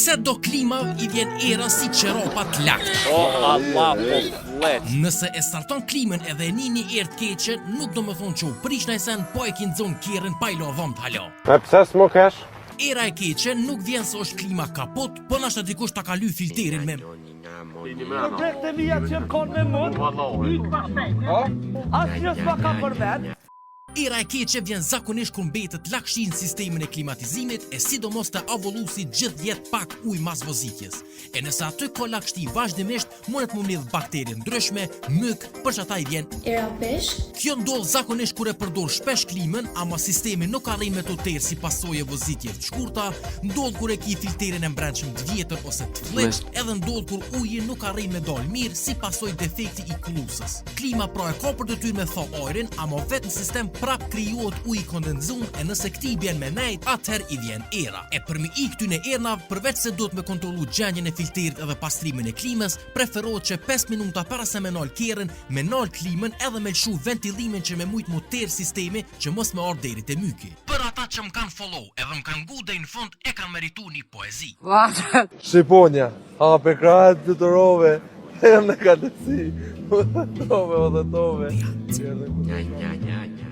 Se do klima I vjen era si qeropat lakta. O Allah po flet. Nëse e starton klimën edhe e nini erë të keqe, nuk do më thonë që u prish në sen, po e kin zonë kjerën pa I lo dhom të halo. E pse s'mo kesh? Era e keqe nuk vjen se është klima kaput, po nashta dikush ta ka ly filterin me. Projekte mija që më konë me mund, ytë pa shpejt. Asnjë s'ma ka përmet. Era e keqe vjen zakonisht kur mbetet lakshi në sistemin e klimatizimit e sidomos të avullusi gjithë jetë pak ujë mas vozitjes. E nëse aty ka lakshti vazhdimisht, mundet më mbledh bakteri ndryshme, myk, për çata I vjen era peshk. Kjo ndodh zakonisht kur e përdor shpesh klimën, ama sistemi nuk arrin me të terë si pasojë e vozitjeve të shkurta, ndodh kur e ki filterin e mbrendshëm të vjetër ose të fllëç, edhe ndodh kur uji nuk arrin me dal mirë si pasojë defekti I kullusës. Klima pra e ka për detyrë me tha ajrin, ama vetë në sistem prap krijohet uji kondenzum e nëse këti I bjen me nejt, atëherë I vjen era. E përmi I këtyne ernave, përveç se duhet me kontrollu gjendjen e filterit edhe pastrimin e klimës, preferohet që 5 minuta para se me nal kerën, me nal klimën edhe me lshu ventilimin që me mujt mu terë sistemi që mos me ardh deri te myki. Për ata që më kanë follow edhe më kanë ngu deri në fund e kanë merituar një poezi. Shqiponja, hape krahet fluturove, e në kalësi, tove o dhe tove. Nja.